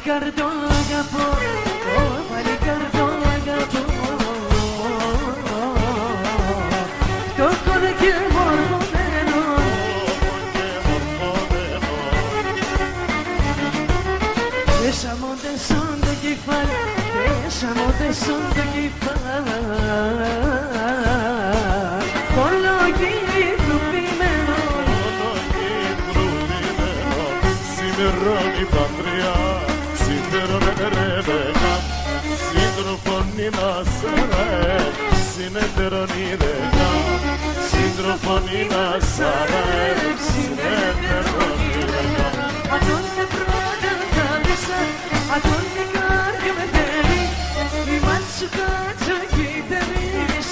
παλικάρ το αγαπώ, το παλικάρ το αγαπώ. Το κόνε και μορφωμένο, μέσα μου τεσόν το κεφάλι, μέσα μου τεσόν το κεφάλι. Σημερώνει παντριά, συμφέρον Ρεβέκα, σύντροφον είναι Σαραέλ, συνεταιρον Ρεβέκα, σύντροφον είναι Σαραέλ, συνεταιρον Ρεβέκα. Αντώνε πρώτα θα μέσα, αντώνε κάρια με θέλει, η μάτσου κάτσα κοίτερη,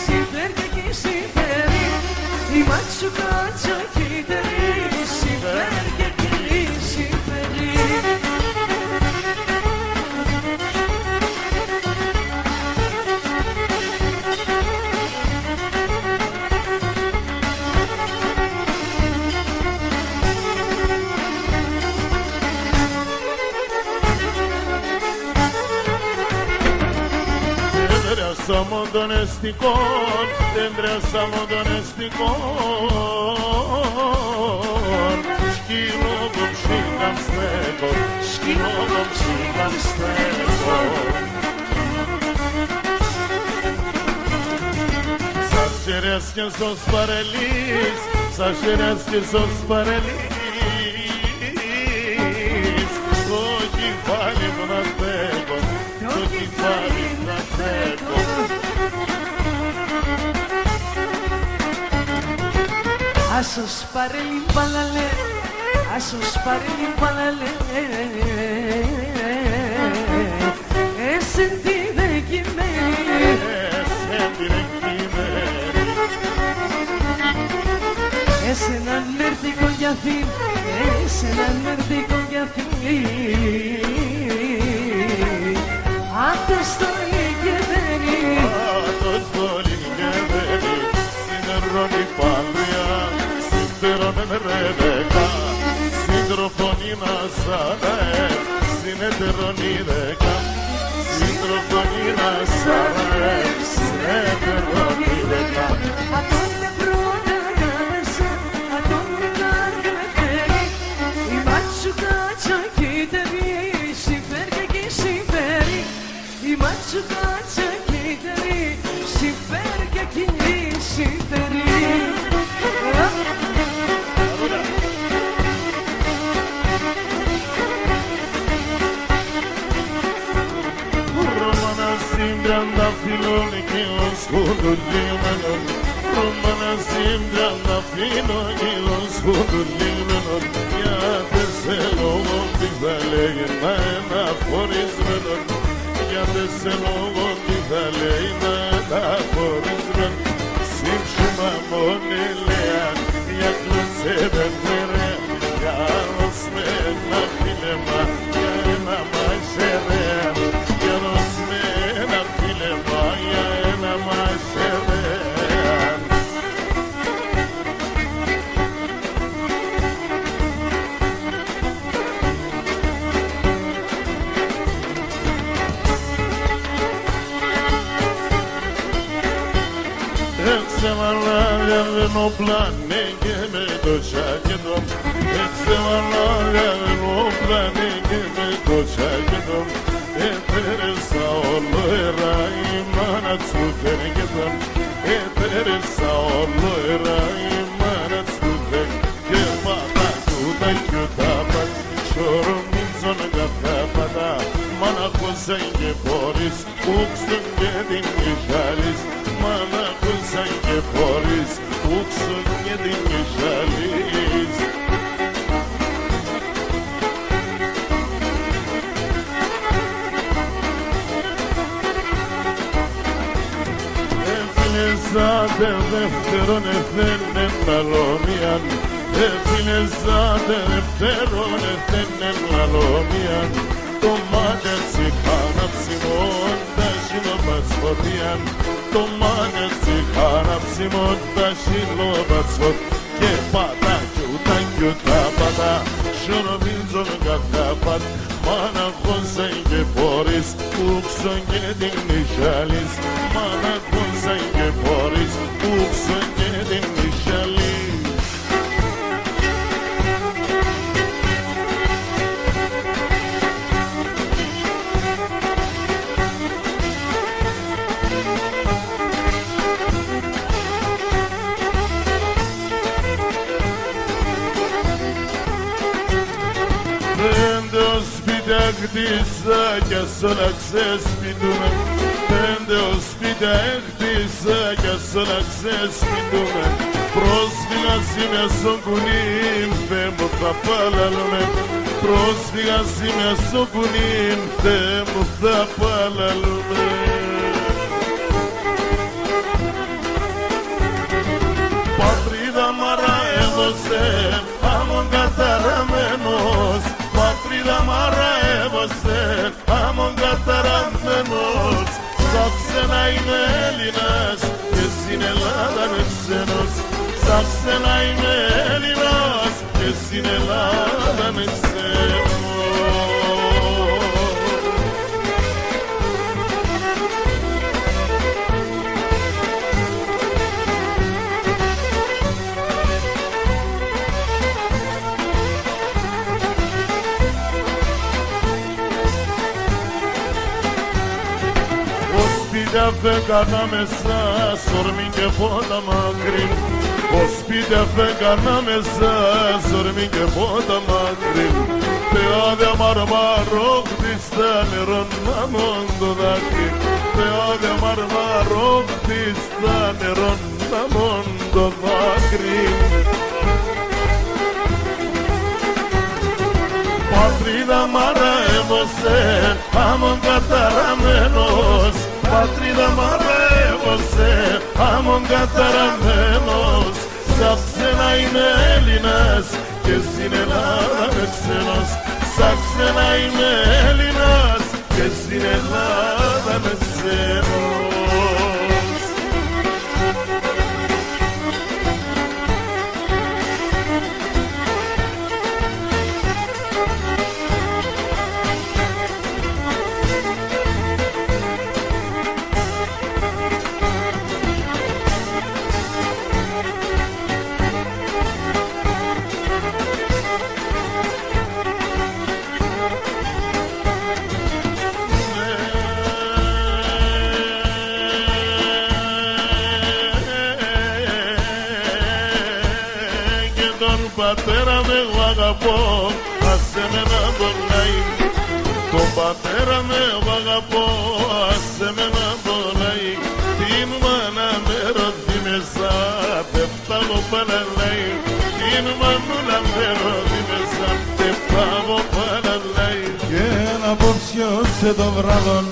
συμφέρει και συμφέρει, η μάτσου κάτσα κοίτερη, συμφέρει και συμφέρει. Έντρεασα τον εστικών, έντρεασα τον εστικών. Σκύλο το ψήκαν στέκο, σκύλο το ψήκαν στέκο. Σας χαιρές και σως παρελείς, σας χαιρές και σως παρελείς. Το κεφάλι μου να στέκω, το κεφάλι μου να στέκω. Άσος παρέλει παλαλέ, άσος παρέλει παλαλέ. Εσεν τη δεκειμένη, εσεν τη δεκειμένη. Εσεν ανέρθηκο για θύμ, εσεν ανέρθηκο για θύμ. Άντως το λυκευαίνει, άντως το λυκευαίνει. Συνερώνει παντριά, συμφέρον Ρεβέκα, σύντροφον είναι Σαραέλ, συνεταιρον Ρεβέκα, σύντροφον είναι Σαραέλ, συνεταιρον Ρεβέκα. Αντώνε πρώτα κάμεσα, αντώνε κάρια με θέλει, η μάτσου κάτσα κοίτερη, συμφέρει και συμφέρει, η μάτσου κάτσα κοίτερη, συμφέρει και συμφέρει. Ρωμάνα σύμπραντα φιλών και ως χοντολίμενον, Ρωμάνα σύμπραντα φιλών και ως χοντολίμενον. Γιατί σε λόγω τι θα λέει να ένα χωρισμένον, γιατί σε λόγω τι θα λέει να ένα χωρισμένον. Σύμψημα μόνη λέαν, για κλωσέ βεβαίρε, για ως με ένα φίλεμα, για ένα μαχαιρέα, για ως με ένα φίλεμα, για ένα μαχαιρέα. Έτσι μαλάγια δεν οπλάνε και με το σάκετο, έτσι μαλάγια δεν οπλάνε και με το σάκετο. Επέρεσα όλο έρα η μάνα του φέρκετο, επέρεσα όλο έρα η μάνα του φέρκετο. Και πάτα κούτα κιούτα πατ, σωρομίζον καθάπατα, μάναχος και πόρης, ούξον και την μιχάλης. Μάναχος και πόρης, ούξον και την μιχάλης. Έφυλεζάτε δεύτερον εθένεν λαλόμιαν, έφυλεζάτε δεύτερον εθένεν λαλόμιαν. Το μάτες είχαν αψιμόν τα σιλοπασφωτίαν, το μάτες είχαν αψιμόν τα σιλοπασφωτίαν. Και πατά κιούτα πατά, σωρομίζον καθά πατά. Σαββάτ Μάναχωσαν και πόρεις ούξον και την νυχάλης Μάναχωσαν και πόρεις ούξον και την νυχάλης Χτίσα κι ας όλα ξεσπιτούμε Πέντε σπίτια χτίσα κι ας όλα ξεσπιτούμε Πρόσφυγας είμαι στο κουνήν, Θεέ μου θα παλαλούμε Πρόσφυγας είμαι στο κουνήν, Θεέ μου θα παλαλούμε Πατρίδα μάρα έδωσε, άμμον καταραμένος Πατρίδα μάρα έδωσε, άμμον καταραμένος Ψάξε να είμαι Έλληνας και στην Ελλάδα με ξένος Ψάξε να είμαι Έλληνας και στην Ελλάδα με ξένος Σπίτια φέγγανα μέσα, σορμί και πότα μακρύ Σπίτια φέγγανα μέσα, σορμί και πότα μακρύ Θεάδια μαρμαρόχτιστα νερόν να μον το δάκρυ Θεάδια μαρμαρόχτιστα νερόν να μον το δάκρυ Πατρίδα μάρα έδωσε, άμμον καταραμένος Πατρίδα μάρα έδωσε, άμμον καταραμένος Ψάξε να είμαι Έλληνας και στην Ελλάδα με ξένος Ψάξε να είμαι Έλληνας και στην Ελλάδα με ξένος Πατέρα με εγώ αγαπώ, άσε με να πονάει Τον πατέρα με εγώ αγαπώ, άσε με να πονάει Την μάνα με ρωτή μέσα, πέφταγω παλαλάει Την μανούλα με ρωτή μέσα, πέφταγω παλαλάει Και ένα απόψιωσε το βράδον,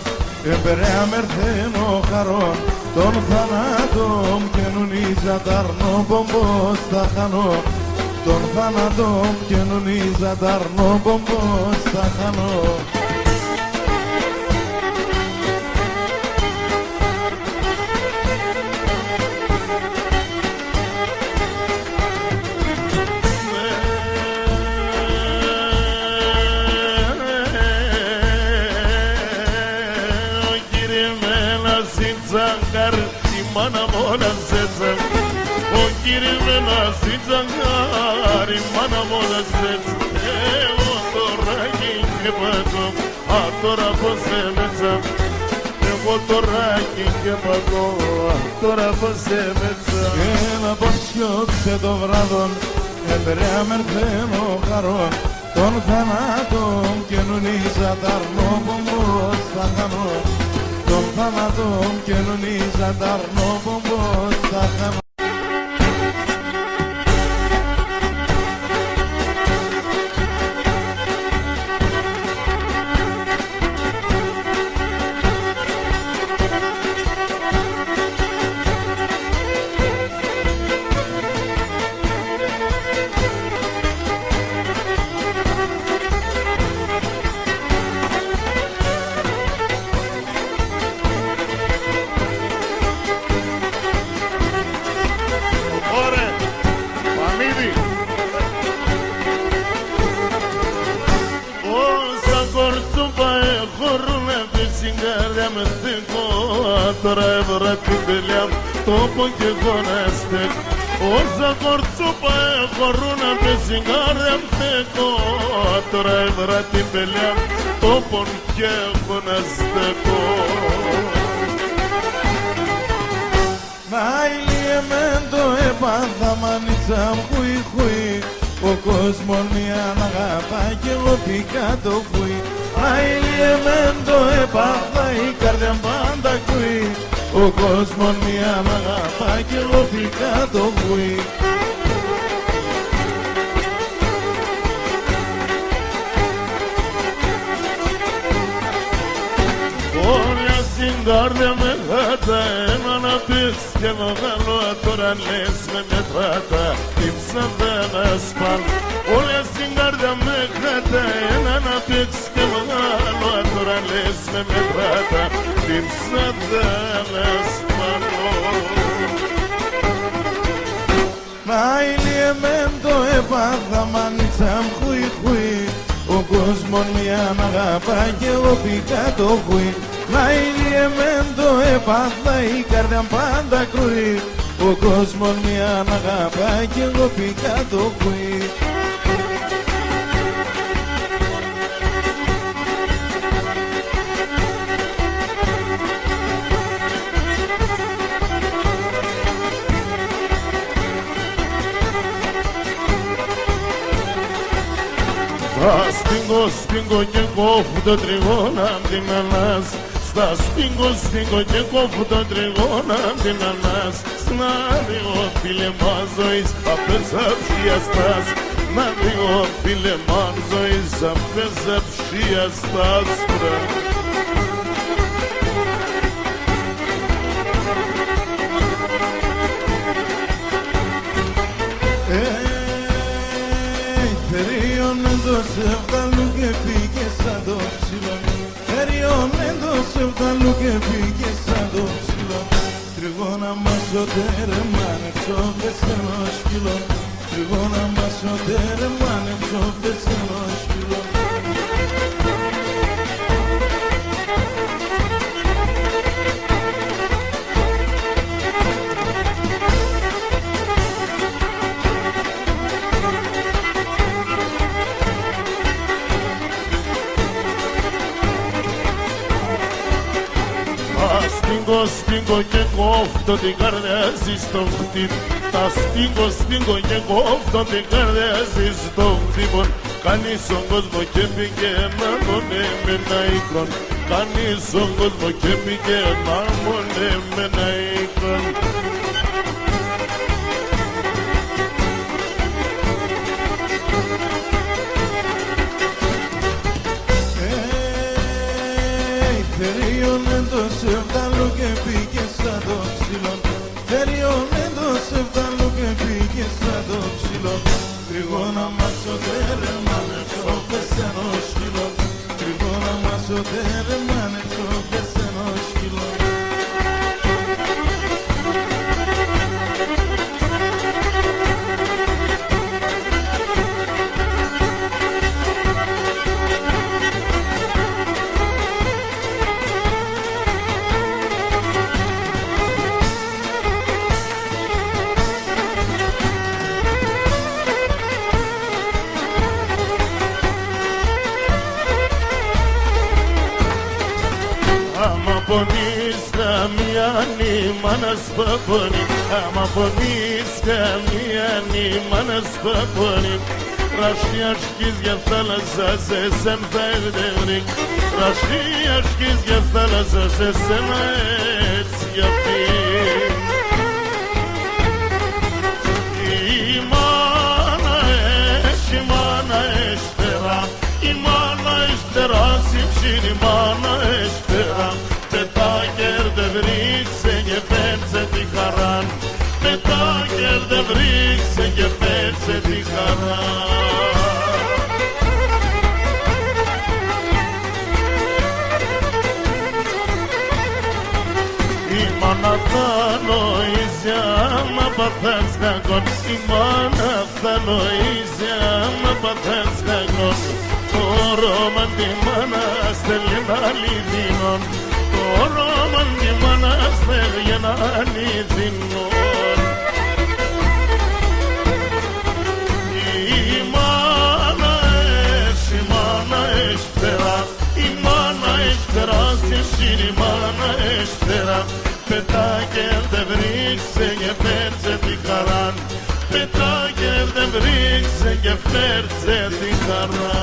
εμπερέα μερθένο χαρόν Τον θανάτων και νουνίζα ταρνό πομπός θα χανώ Τον θάνατον και νουνίζα ταρνό πομπός θα χανώ Κύριε με να ζητζαγκάρ, τη μάνα μόνα ζέτσα Ο κύριε με να ζητζαγκάρ, η μάνα μόνα ζέτσα Εγώ τώρα και παγώ, α τώρα πως έμετσα Εγώ τώρα και παγώ, α τώρα πως έμετσα Και ένα απόψιωσε το βράδον, εμπερέα μερθένο χαρόν Τον θανάτων και νουνίζα ταρνό πομπός θα χανώ Τον θάνατον και νουνίζα ταρνό πομπός θα χανώ με θήκω, τώρα έβρα την τελειά τόπο και εγώ να στέκω. Όσα κορτσούπα χωρούν απ' τη σιγάρια μθέκω, τώρα έβρα την τελειά τόπον και εγώ να στέκω. Μάιλι εμέντο έπαθα μανίτσα χουι χουι, ο κόσμος μια αγαπά κι εγώ πήκα το χουι. Μάιλι εμέντο έπαθα η καρδιά πάντα κουί, ο κόσμος μια αγαπά κι εγώ πήκα το χουι. Όλια στην καρδιά με χάτα, ένα να πεις και μεγάλο, τώρα λες με μετράτα, ύψα δεν ασπάλ. Όλια στην καρδιά με χάτα, ένα να πεις και μεγάλο, τώρα λες με μετράτα, ύψα δεν ασπάλ. Μάιλι εμέντο έπαθα μανίτσα χουι χουι, ο κόσμος μια μ' αγαπά κι εγώ πήκα το χουι. Μάιλι εμέντο έπαθα η καρδιά πάντα κρουί, ο κόσμος μια μ' αγαπά κι εγώ πήκα το χουι. Στα σπίγκο και κόφου το τριγώνα απ' την ανάς, στα σπίγκο και κόφου το τριγώνα απ' την ανάς. Να δυο φίλε μας ζωής απες αψιαστάς, να δυο φίλε μας ζωής απες αψιαστάς. Το σεβδαλού και πήγε σαν το ψηλόν, περιώνε το σεβδαλού και πήγε σαν το ψηλόν. Τριγώνα μας ο τέρεμαν εξώφες ενός κιλόν, τριγώνα μας ο τέρεμαν εξώφες ενός κιλόν. Σπίγκο και κόφτω την καρδιά στο χτύπ. Τα σπίγκο και κόφτω την καρδιά στο χτύπον. Κάνεις τον κόσμο και πήγε να μονέ με ένα εικόν. Κάνεις τον κόσμο και πήγε να μονέ με ένα εικόν. Περιώνε το σεβδαλού και πήγε σαν το ψηλόν, περιώνε το σεβδαλού και πήγε σαν το ψηλόν. Τριγώνα μας ο τέρεμαν εξώφες ενός κιλόν, τριγώνα μας ο τέρεμαν εξώφες ενός κιλόν. πονείς καμία νήμα να σπαπώνει, άμα πονείς καμία νήμα να σπαπώνει. Ρασιάσκεις για θάλασσα σε σεν θα ευδεύρει, ρασιάσκεις για θάλασσα σε σεν έτσι για φύγει. Η μάνα έσπερα, η μάνα έσπερα, συμψήνει η μάνα έσπερα. Πετά κέρδε βρίξε και φέρσε τη χαρά, πετά κέρδε βρίξε και φέρσε τη χαρά. Η μάνα θα νοήσει άμα παθάς κακόν, η μάνα θα νοήσει άμα παθάς κακόν. Το Ρώμα τη μάνα στέλνει αληθινόν, το Ρώμαν τη μάναστε για να ανηθινώ. Η μάνα έχει φτερά, η μάνα έχει φτερά, εσύ η μάνα έχει φτερά. Πετά και δεν βρίξε και φέρτσε τη χαρά, πετά και δεν βρίξε και φέρτσε τη χαρά.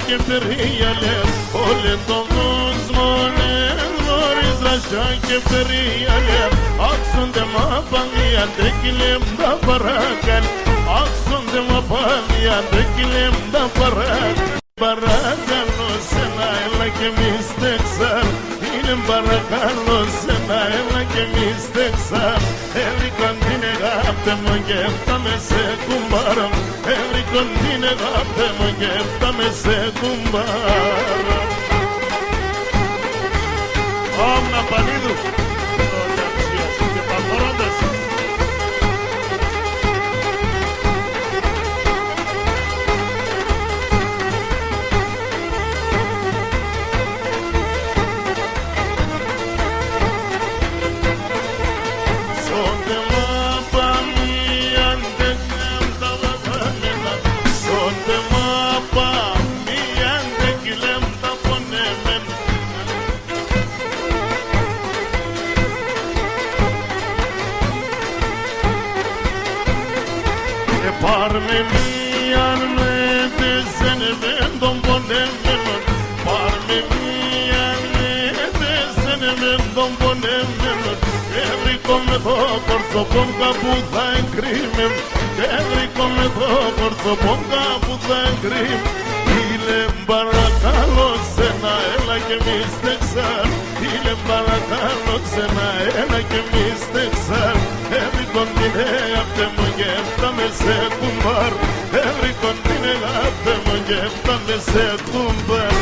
Και φτερία λες, όλε τον κόσμο γνωρίς ρασιά και φτερία λες. Άξονται μα πάλι αντέκυλεμ τα παράκαλ, άξονται μα πάλι αντέκυλεμ τα παράκαλ. Παρακαλώ σένα έλα και μη στεξάρ, είναι παρακαλώ σένα έλα και μη στεξάρ. Every continent γάπτε μου και φτάμε σε κουμπάρα, every continent γάπτε μου και φτάμε σε κουμπάρα. Όμνα Πανίδου, το Γιαξίας και Παπορώτας. Πάρμε μίαν με τέσσερι με τον πονεμένο, πάρμε μίαν με τέσσερι με τον πονεμένο. Έβρικο με το κορτσοπόγκα που θα εγκρίμαι, έβρικο με το κορτσοπόγκα που θα εγκρίμαι. Ήλε παρακαλώ σένα έλα και μη στεξάρ, ήλε παρακαλώ σένα έλα και μη στεξάρ. Every continent απ' μου και φτάμε σε κουμπάρ, every continent απ' μου και φτάμε σε κουμπάρ.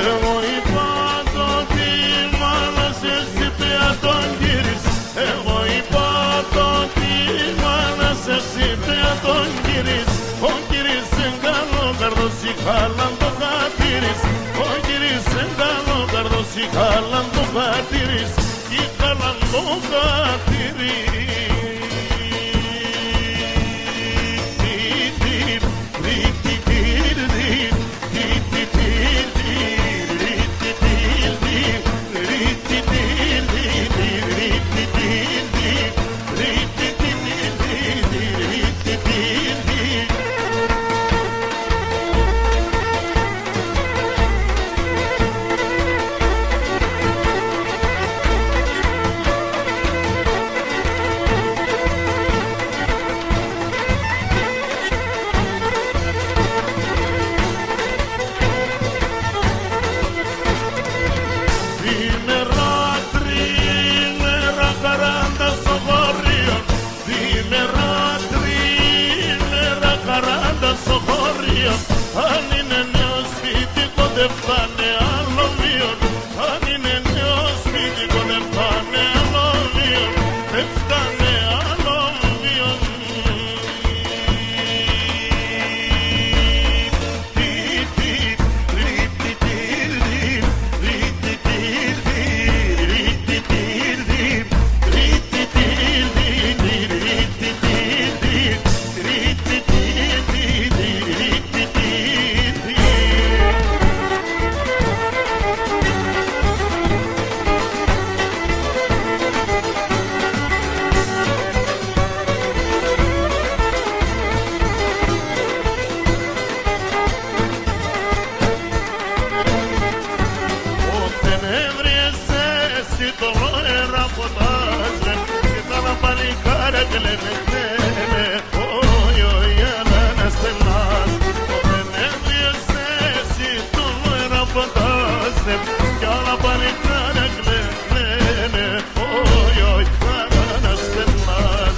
Εγώ είπα το τι μάνας εσύ πια τον γύρισ, εγώ είπα το τι μάνας εσύ πια τον γύρισ. Ο κύρις εγκαλό καρδός η χάλαν το χατήρις, ο κύρις εγκαλό καρδός η χάλαν το χατήρις, η χάλαν το χατήρις. Αν είναι νέο σπίτικο δεν φτάνε άλλο μείον, αν είναι νέο σπίτικο δεν φτάνε άλλο μείον, δεν φτάνε άλλο μείον. κλαίνε, κλαίνε, oi, oi, να στενάς. Όταν έβριεσαι εσύ τον μέρα φαντάζε, κι άλλα πανικράνε κλαίνε, oi, oi, να στενάς.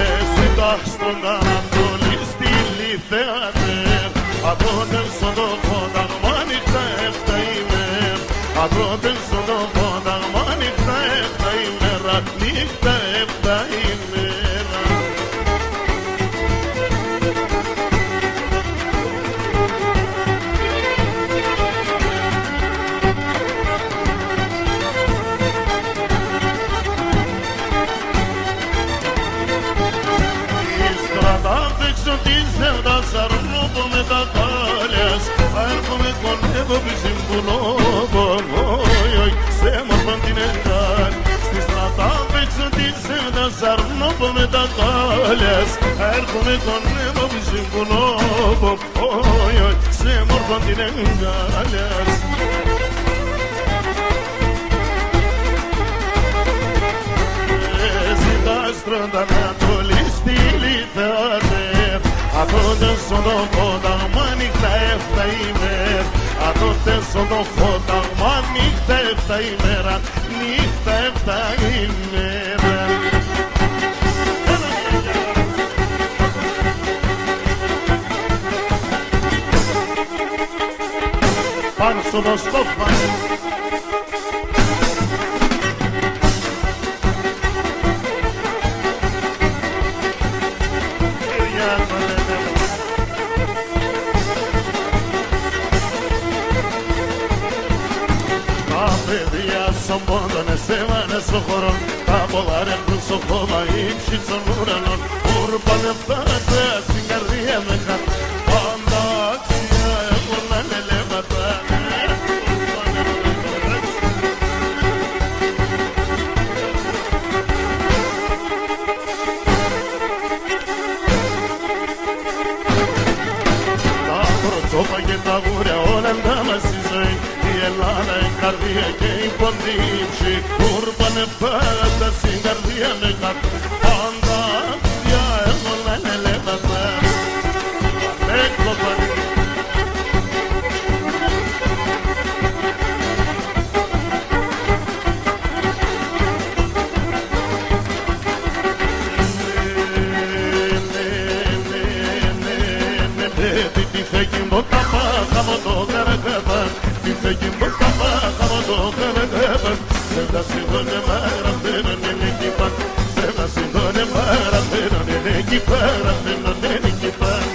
Εσύ τα στον Ανατολή στη Λιθεάτε, απότεν στον το φόνταγμα νύχτα έφτα ημέρα, απότεν στον το φόνταγμα νύχτα έφτα ημέρα, νύχτα έφτα ημέρα. Με τα κάλιας, έρχομαι κονεύω πιζιμπουλόβο, oi, σε μορφαν την εγκάλ. Στη στρατά παίξω την σέντα, σαρνόβω με τα κάλιας, έρχομαι κονεύω πιζιμπουλόβο, oi, σε μορφαν την εγκάλιας. Εσύ τα στρώντα Ανατολή στη Λιθεάτε, τότε στον το φόνταγμα νύχτα έφτα ημέρα, τότε στον το φόνταγμα νύχτα έφτα ημέρα, νύχτα έφτα ημέρα. Πάνω στο Βοστόφα στον πόντον εσέβανε στο χώρο, τα πολλά ρέχουν στο χώμα ύψη των ουρανών, ούρπανε φτάτε στην καρδία με χα, πάντα άξια έχουν ανελέματα. Τα προτσόπα και τα βούρια όλα τα μας στη ζωή, η Ελλάδα, η καρδία και η ποντίτσι, ούρπανε πάντα στην καρδία με κάτω, πάντα άξια έχουν ανελέματα. Έκλοπαν τι φέγγει μου τα πάχα μου το καρακάπα, τι φέγγει μου τα πάχα μου το καρακάπα, σε τα συγχώνε μαραμένον είναι κυπάν, σε τα συγχώνε μαραμένον είναι κυπάν, μαραμένον είναι κυπάν.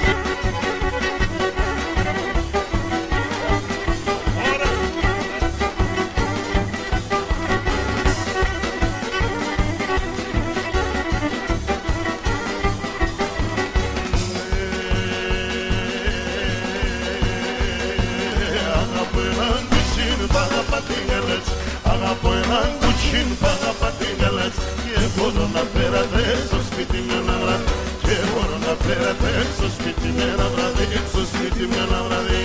Αγαπώ έναν κουτσίν παγαπατήγαλας και μπορώ να φέρατε στο σπίτι με ένα βράδυ, και μπορώ να φέρατε στο σπίτι με ένα βράδυ, στο σπίτι με ένα βράδυ.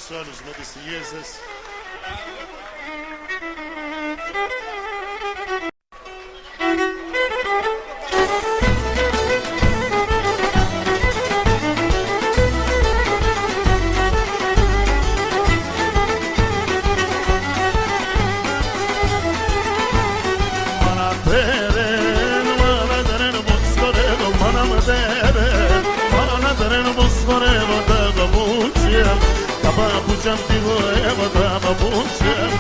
Σε όλους με τις υγείες σας. Papučam ti vojeva da papučam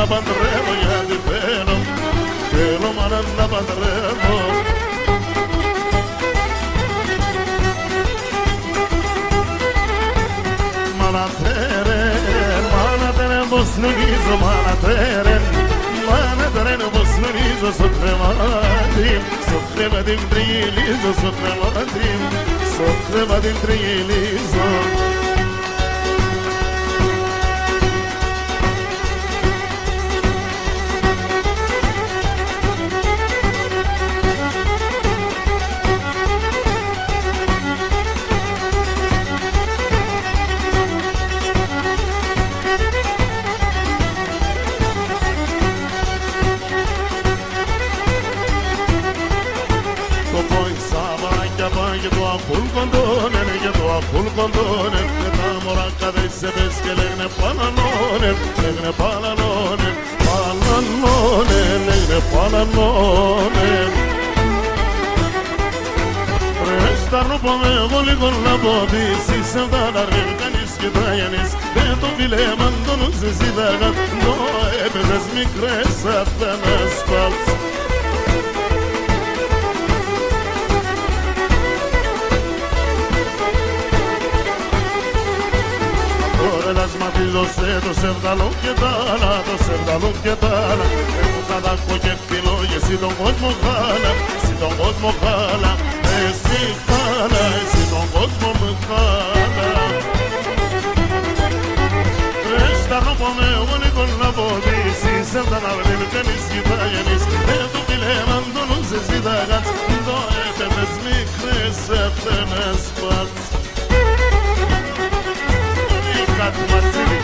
παντρεύω γιατί θέλω. Θέλω μάνα να παντρεύω. Μάνα τέρεν πως νονίζω, μάνα τέρεν πως νονίζω στο χρέμα την τριγυλίζω, στο χρέμα την τριγυλίζω. Και το αφούλ κοντώνεν, και το αφούλ κοντώνεν. Και τα μωρά καδέσσεπες και λέγνε παλανώνεν, λέγνε παλανώνεν, παλανώνεν, λέγνε παλανώνεν. Ρε σταρνοπαμε εγώ λίγο να πω της είσαι αυτά τα ρε κανείς και τα γενείς. Δεν το φιλέμαν το νου σε ζητάγαν, το έπαιζες μικρές αυτά να σπάλτς. Μαθίζωσε το σεβδαλό και τ' άλλα, το σεβδαλό και τ' άλλα. Εγώ κατάκω και φιλώ και εσύ τον κόσμο χάλα, εσύ τον κόσμο χάλα. Εσύ χάλα, εσύ τον κόσμο μου χάλα. Ρε σταρνοπαμε εγώ λίγο να πω της είσαι αυτά να βρει κανείς και τα γενείς. Δεν το φιλέμαν το νου σε ζητάγαν, το έπαιζες μικρές αυτές σπάτς. Κάτι Μαρσίλη.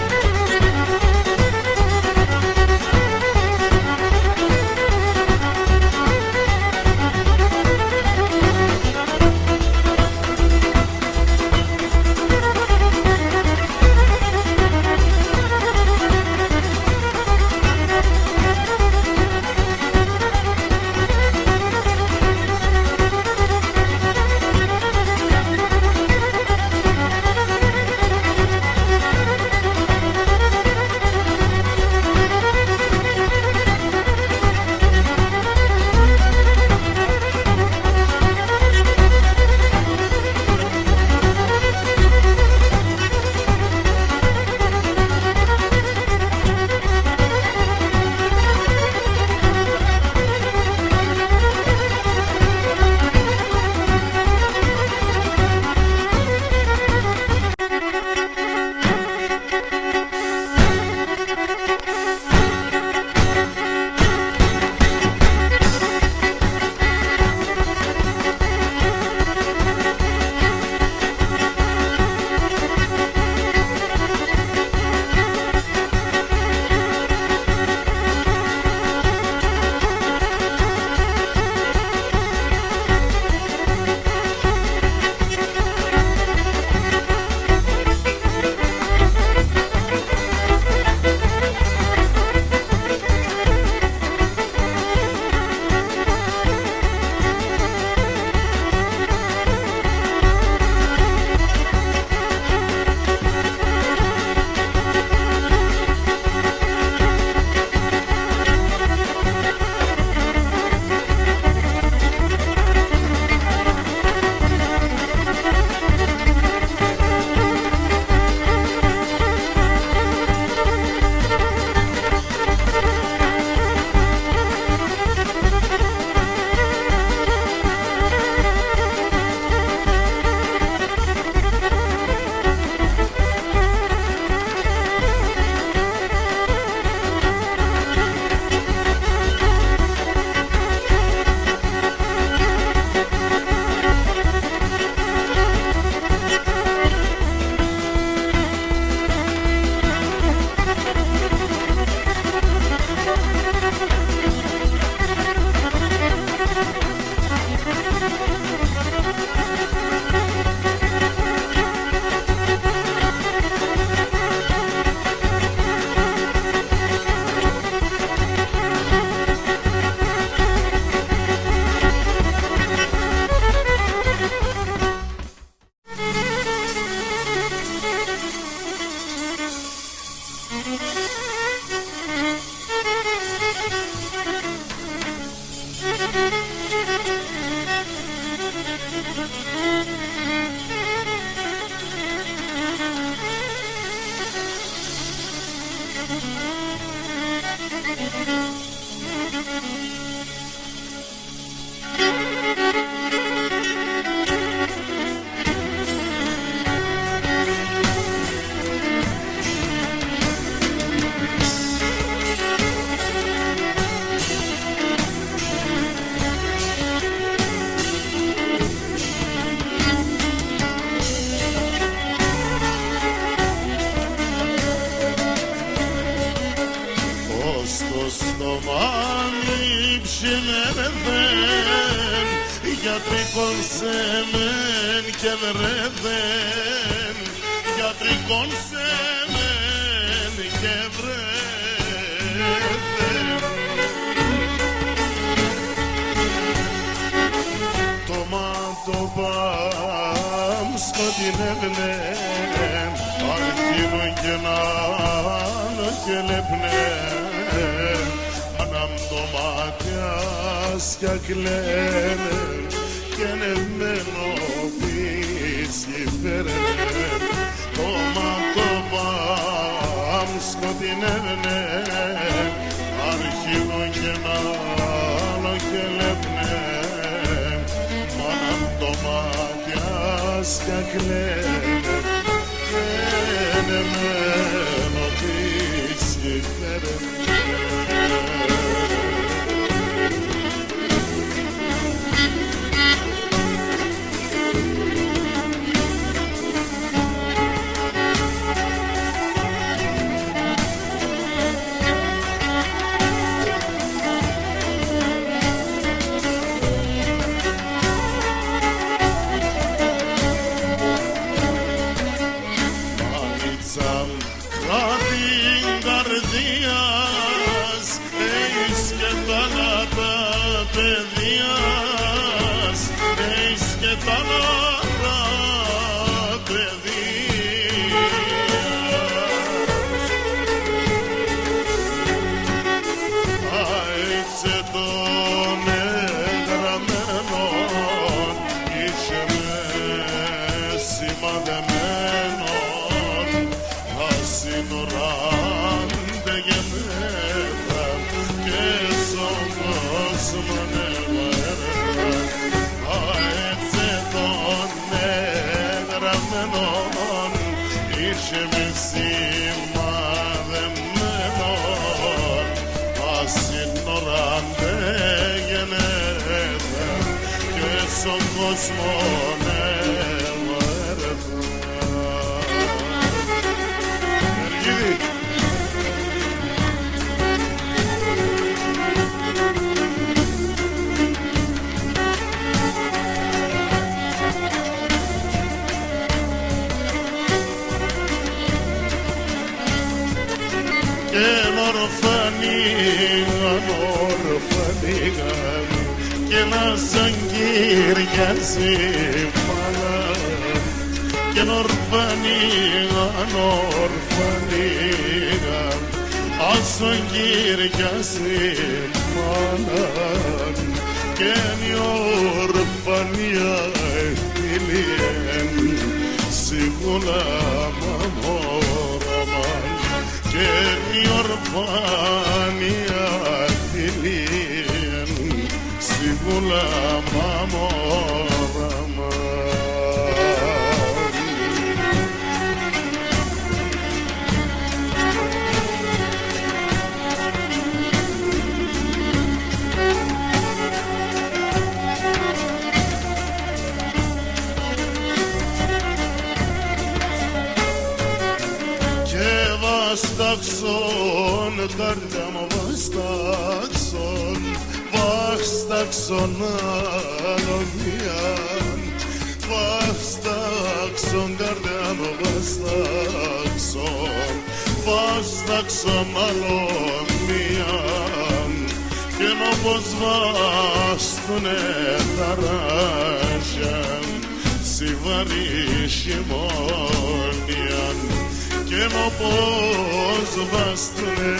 Ινσινερδέν γιατρικών σεμέν και βρέδεν γιατρικών σεμέν και βρέδεν το μάτο πάμ σκοτεινεύνεν αρχίνουν και νάνο και λεπνέν ανάμ το μάτιας κι ακλαίνε και νευμένο πίσχυ φέρνε το μάτο πάμ σκοτεινεύνε αρχίνουν και νάνο και λεπνέν ανάμ το μάτιας κι ακλαίνε και νευμένο πίσχυ φέρνε. Και να σαν κυριάζει μάνα και ορφανίγαν άσον κυριάζει μάνα και η ορφανία φίλιεν σίγουρα μαμόραμαν και η ορφανία φίλιεν σίγουρα μαμόραμαν. Βαστάξον, καρδιά μου βαστάξον, βαστάξον αλομίαν, βαστάξον καρδιά μου βαστάξον, βαστάξον αλομίαν, και όπως βάστουνε τα ράχιαν, σιβαρή χειμώνιαν, και όπως βάστουνε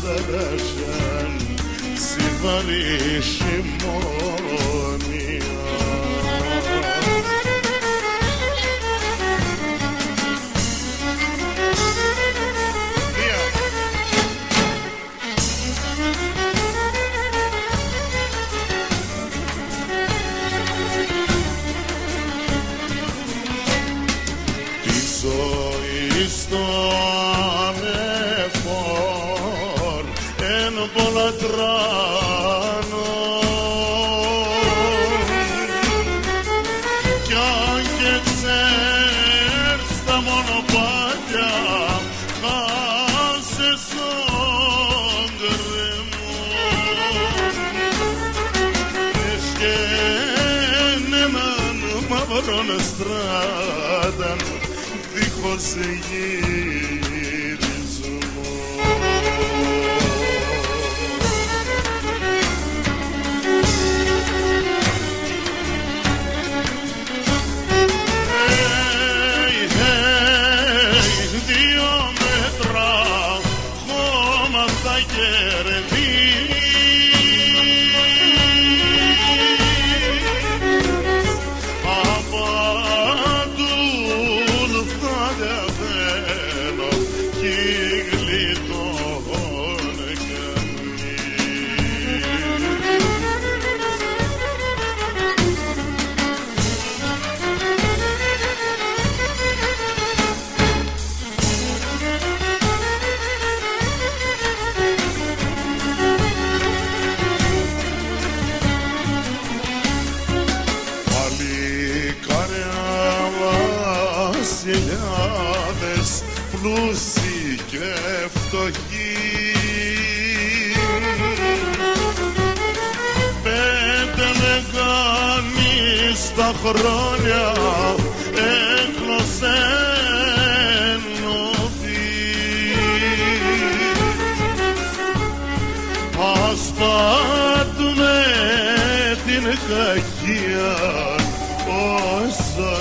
τα ράχιαν, σιβαρή χειμώνιαν. Στο ανεφόρ εν πολλατράνω μόνον στράταν δίχως γυρισμό. Δύο μέτρα χώμα θα κερδίσει βασιλιάδες πλούσιοι και φτωχοί, 5 μεγάλοι στα χρόνια έκλωσε ενωθεί. Ας πατούμε την κακία όσο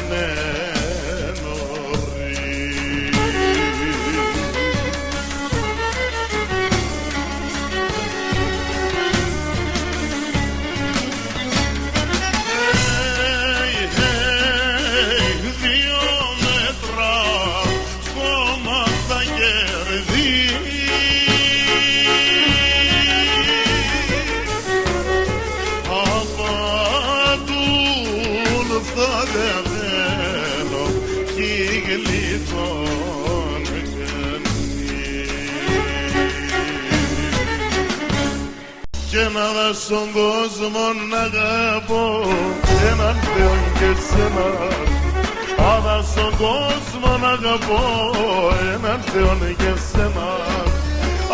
και να δω στον κόσμο να αγαπώ έναν Θεό και σένα. Αλλά στον κόσμο να αγαπώ έναν Θεό και σένα.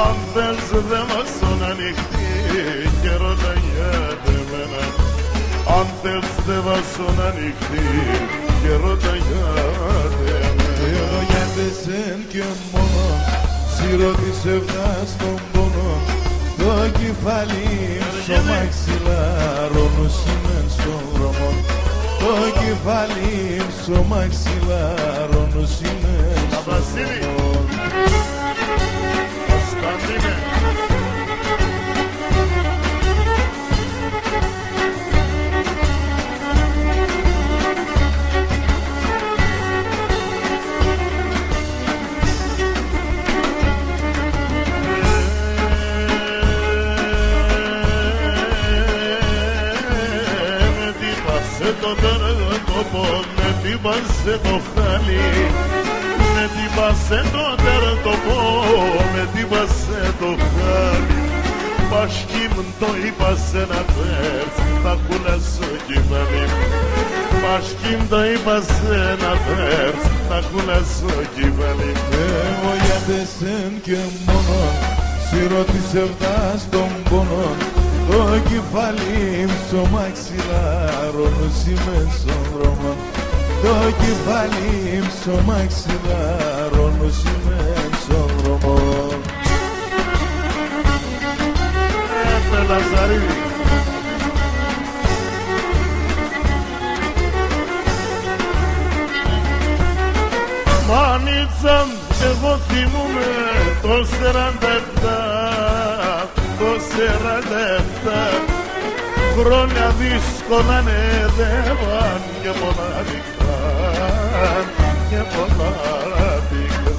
Αν θες δε βάσουν ανοιχτή και ρώτα γιατί εμένα. Αν θες δε βάσουν ανοιχτή και ρώτα γιατί εμένα. Εγώ γιατί σεν και μόνο σύρω της εβδάς των πόνων. Το κεφάλι στο μαξιλάρο νοσημέν στον δρόμο. Το κεφάλι στο μαξιλάρο νοσημέν στον δρόμο. Κωνσταντίνε. Το τερτόπο με τύπασε το χάλι, με τύπασε το τερτόπο, με τύπασε το χάλι. Πաշκίμ το είπασε να φέρς, θα κουλάσω κεφάλι. Πաշκίμ το είπασε να φέρς, θα κουλάσω κεφάλι. Εγώ για τεσέν και μόνο σύρω της εβδάς των πόνων. Το κεφάλι στο μαξιλάρο νοσημέν στον δρόμο. Το κεφάλι στο μαξιλάρο νοσημέν στον δρόμο. Λαζαρίδη. Μάνιτσαν εγώ θυμούμαι το 47. Το 47 χρόνια δύσκολα ανέβαν και πολλά μικρά και πολλά πικρά.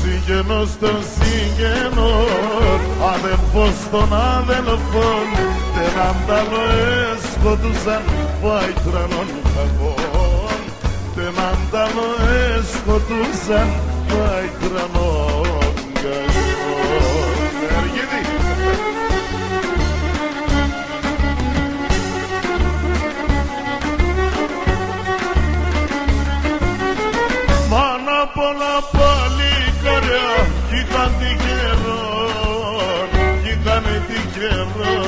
Συγγενός των συγγενών, αδελφός των αδελφών, έναν άλλο έσκοτουσαν βαϊτρανών κακών. Έναν άλλο έσκοτουσαν βαϊτρανών κακών. Αργίδη! Μάνα πολλά παλικάρια κι ήταν τυχερόν, κι ήταν τυχερόν. καιρό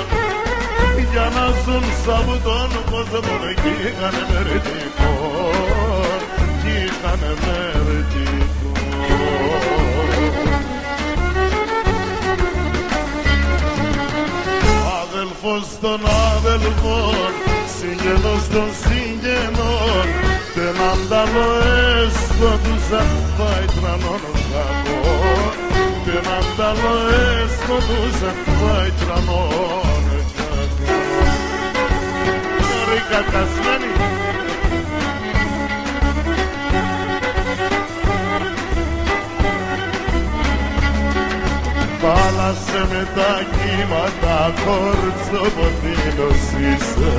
για να ζουν σ' αυτόν κόσμο κι είχανε μερτικό, κι είχανε μερτικό. Αδελφός των αδελφών, συγγενός των συγγενών, έναν τάλο έσκοτουσαν βαϊτρανών κακών, έναν τάλο έσκοτουσαν βαϊτρανών κακών. Ρε κακασμένοι. Πάλασε με τα κύματα κορτσοποτίνος είσαι,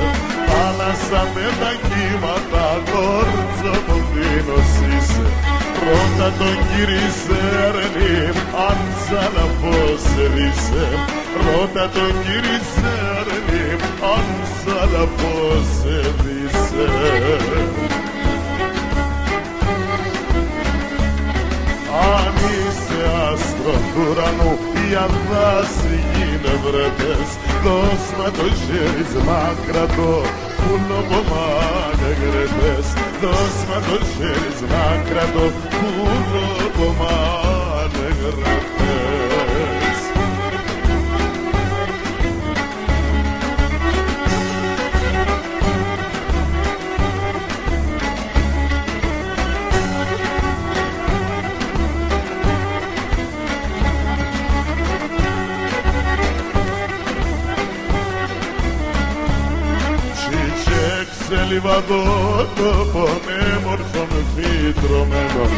πάλασα με τα κύματα κορτσοποτίνος είσαι. Ρώτα τον κύρι Σέρνη αν σαλαφός είσαι, ρώτα τον κύρι Σέρνη αν σαλαφός είσαι. Αν είσαι άστρο του ουρανού, οι αδάσοι γυνευρέτες, δώσ' μα το χέρι σμάκρατο, πουλοπομάνε γρέτες, δώσ' μα το χέρι σμάκρατο, πουλοπομάνε γρέτες. Σε λιβαδότοπον έμορφων φυτρωμένων,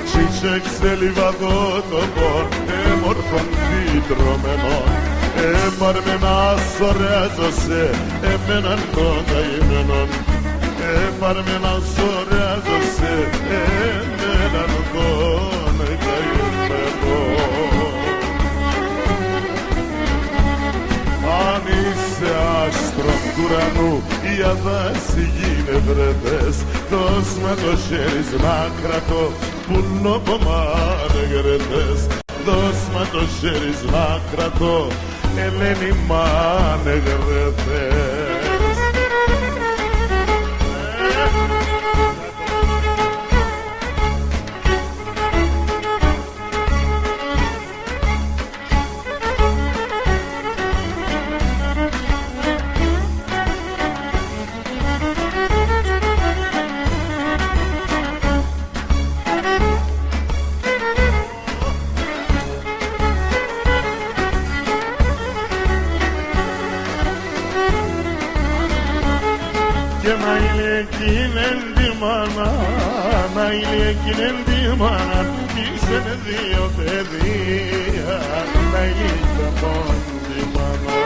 τσίτσεκ σε λιβαδότοπον έμορφων φυτρωμένων, έπαρμενα σωράζωσε εμέναν των καημένων, έπαρμενα σωράζωσε εμέναν των καημένων. Αν είσαι άστρο του ουρανού, οι αδάσοι γυνευρέτες, δώσ' με το χέρι να κρατώ, πουλοπομάνε γρέτες, δώσ' με το χέρι να κρατώ, Ελένη μάνε γρέτες. Και να είναι εκείνεν τη μάνα, να είναι εκείνεν τη μάνα, είσαι δύο παιδεία, να είναι μόνο τη μάνα.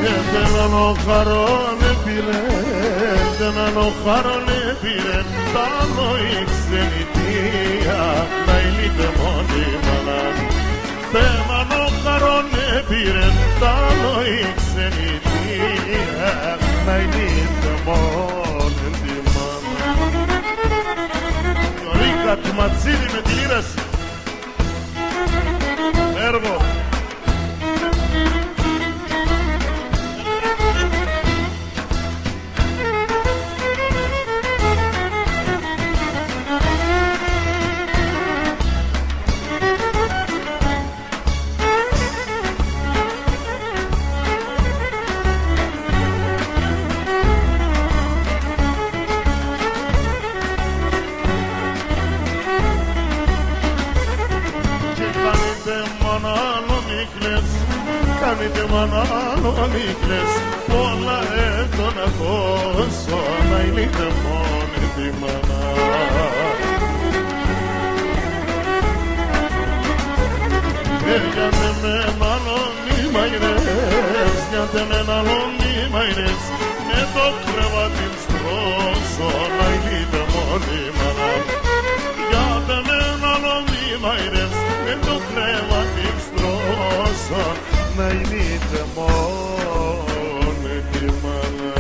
Και έναν ο χαρόν επήρε, έναν ο χαρόν επήρε, τα νόη ξενιτία, να είναι μόνο τη μάνα. Έναν ο χαρόν επήρε, τα νόη ξενιτία, να είναι μόνο τη μάνα. Ρίκα του Ματσίδη με την ήραση. Έργο. Κάνετε μανάλονίκλες, πολλά έντονα τόσο, να είναι μόνη τη μάνα. Έρχεται με μαλώνει μαϊρές, γιατί με μαλώνει μαϊρές, με το κρεβάτι στρώσω, να είναι μόνη μάνα. Γιατί με μαλώνει μαϊρές, με το κρεβάτι στρώσω, να είναι μόνη τη μάνα.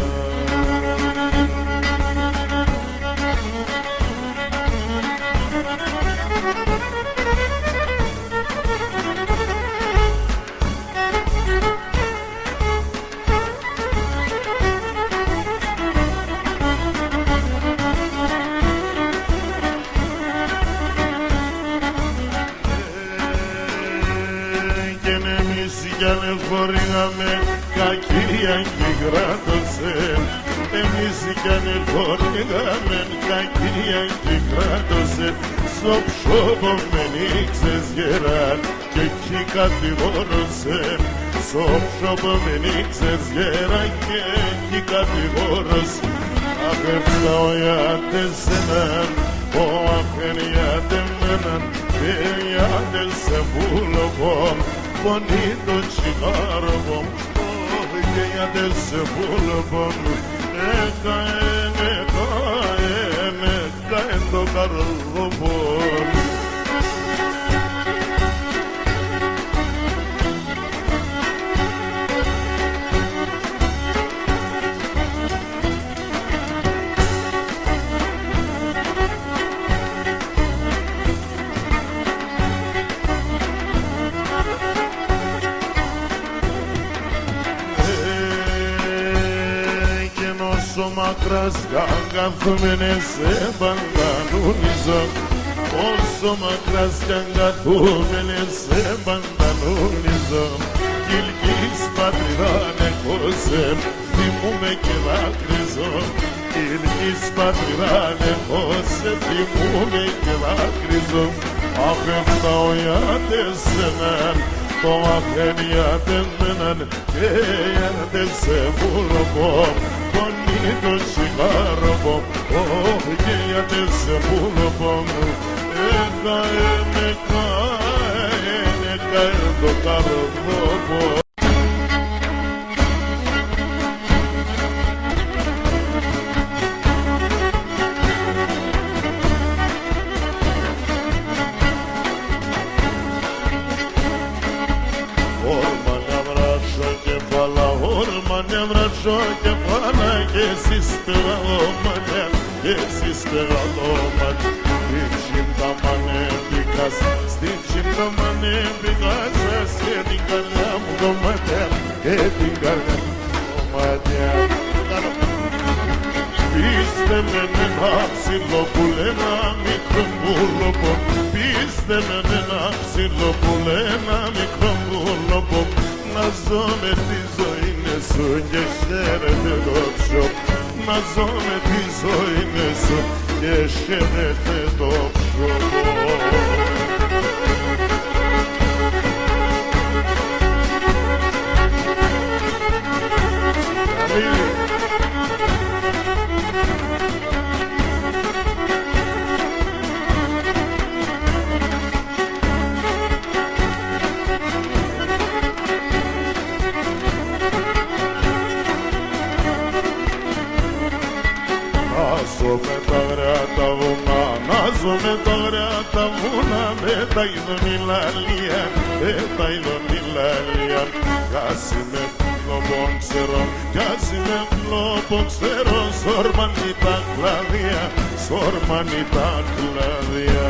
κι αν εφορήγαμε κακία και κράτωσε. Εμείς κι αν εφορήγαμε κακία και κράτωσε. Στο ψώπο με νίξες γεράν και εκεί κατηγόρωσε. Στο ψώπο με νίξες γεράν και εκεί κατηγόρωσε. Απευθάω για σέναν, ο αφαιριάτε μέναν, περιάτε σε βούλοβο, πονεί το τσιγάροβο, και γιατί σε βούλοβο, έκαεν το καρδοβό. Μακράς καθούμενες σε πανταλούνιζω. Όσο μακράς καθούμενες σε πανταλούνιζω. Κι ηλκής πατριδάν έχωσε, θυμούμαι και δάκρυζω. Κι ηλκής πατριδάν έχωσε, θυμούμαι και δάκρυζω. Απευθάω για τεσσέναν, το αφαιριάτε μέναν και για τεσσεβούλοβο. Πονεί το τσιγάροβο, και γιατί σε βούλοβο μου έκαεν το καρδοβό. Όρμα να βράσω κεφάλα, όρμα να βράσω κεφάλα, και εσύ στεγαλόμανε, και εσύ στεγαλόμανε. Στην τσίμπτα μανέβηκας, στην τσίμπτα μανέβηκας, και την καρδιά μου κομματιά, και την καρδιά μου κομματιά. Πείστε με ένα ψηλό που λένα μικρό μπουλοπό, πείστε με ένα ψηλό που λένα μικρό μπουλοπό. Να ζω με τη ζωή σου και χαίρεται το ψιό. Να ζω με τη ζωή σου και χαίρεται το ψιό. Με τα γριά τα βουνά, να ζω με τα γριά τα βουνά, με τα ειδονιλαλία, με τα ειδονιλαλία. Κάσι με φλόπον ξέρω, κάσι με φλόπον ξέρω, σορμάνι τα κλαδιά, σορμάνι τα κλαδιά.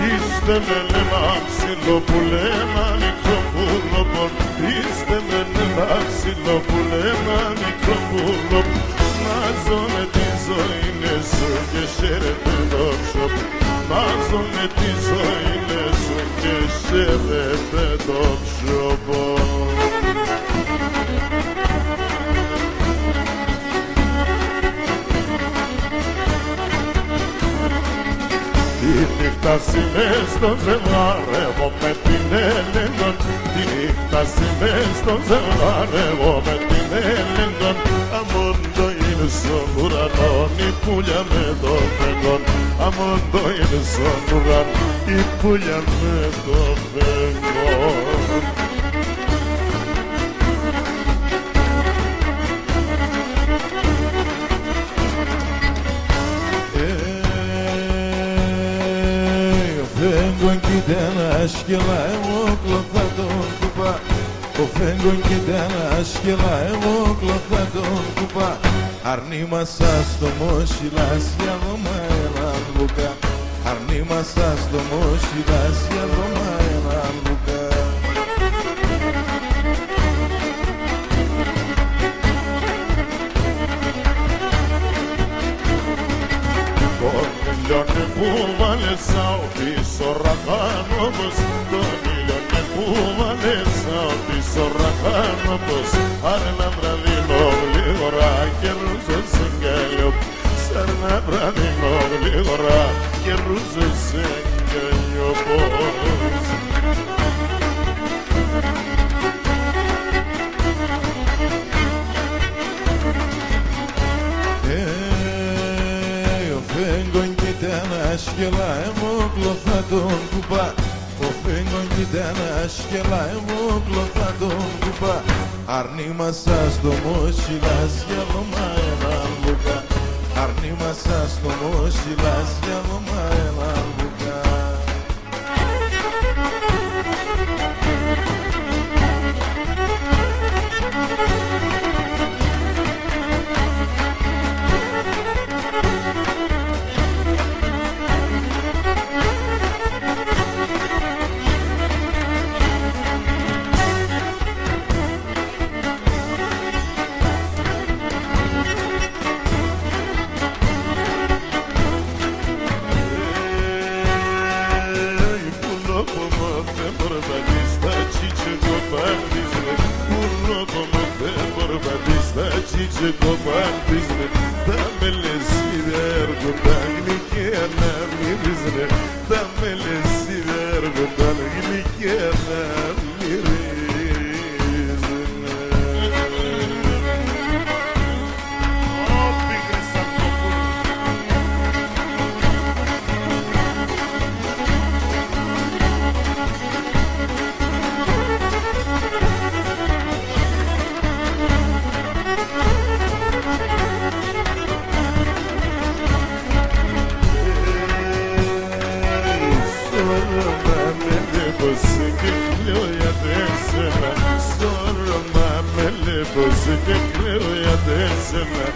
Είστε με ένα ψηλό που λένα μικρό πουλοπον, είστε με ένα ψηλό που λένα μικρό πουλοπον. Να ζω με τη ζωή σου και χαίρεται το ψιό. Να ζω με τη ζωή σου και χαίρεται το ψιό. Τη νύχτα σημαίες στο ζευγάρευω με την Έλληνον. Τη νύχτα σημαίες στο ζευγάρευω με την Έλληνον. Αμόν το είναι στον ουρανό η πουλιά με το φεγγόν. Αμόν το είναι στον ουρανό η πουλιά με το φεγγόν. Φέγγον κοίτα ένα σκελά, εγώ κλωθά τον κουπά. Ο φέγγον κοίτα ένα σκελά, εγώ κλωθά τον κουπά. Αρνήμασα στο μόσιλάσια δώμα έναν βουκά. Αρνήμασα στο μόσιλάσια δώμα έναν βουκά. Που βάλεσα ο πίσω ραχάνομος, τον ήλιον που μου κλωθά τον κουπά. Ο φέγγον κοίτανας και λάι μου κλωθά τον κουπά. Αρνήμα σας το μόσιλας για δωμά ένα λουκά. Αρνήμα σας το μόσιλας για δωμά ένα λουκά. Ce copan bizne, da mele sider godan glikena mirizne, da mele sider godan glikena mirizne. Oh, bigre sapopur. Πως και κλαίω για τέσσερα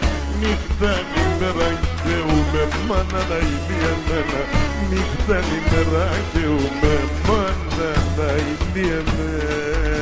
νύχτα νημέρα και ούμε μάνα να είναι εμένα. Νύχτα νημέρα και ούμε μάνα να είναι εμένα.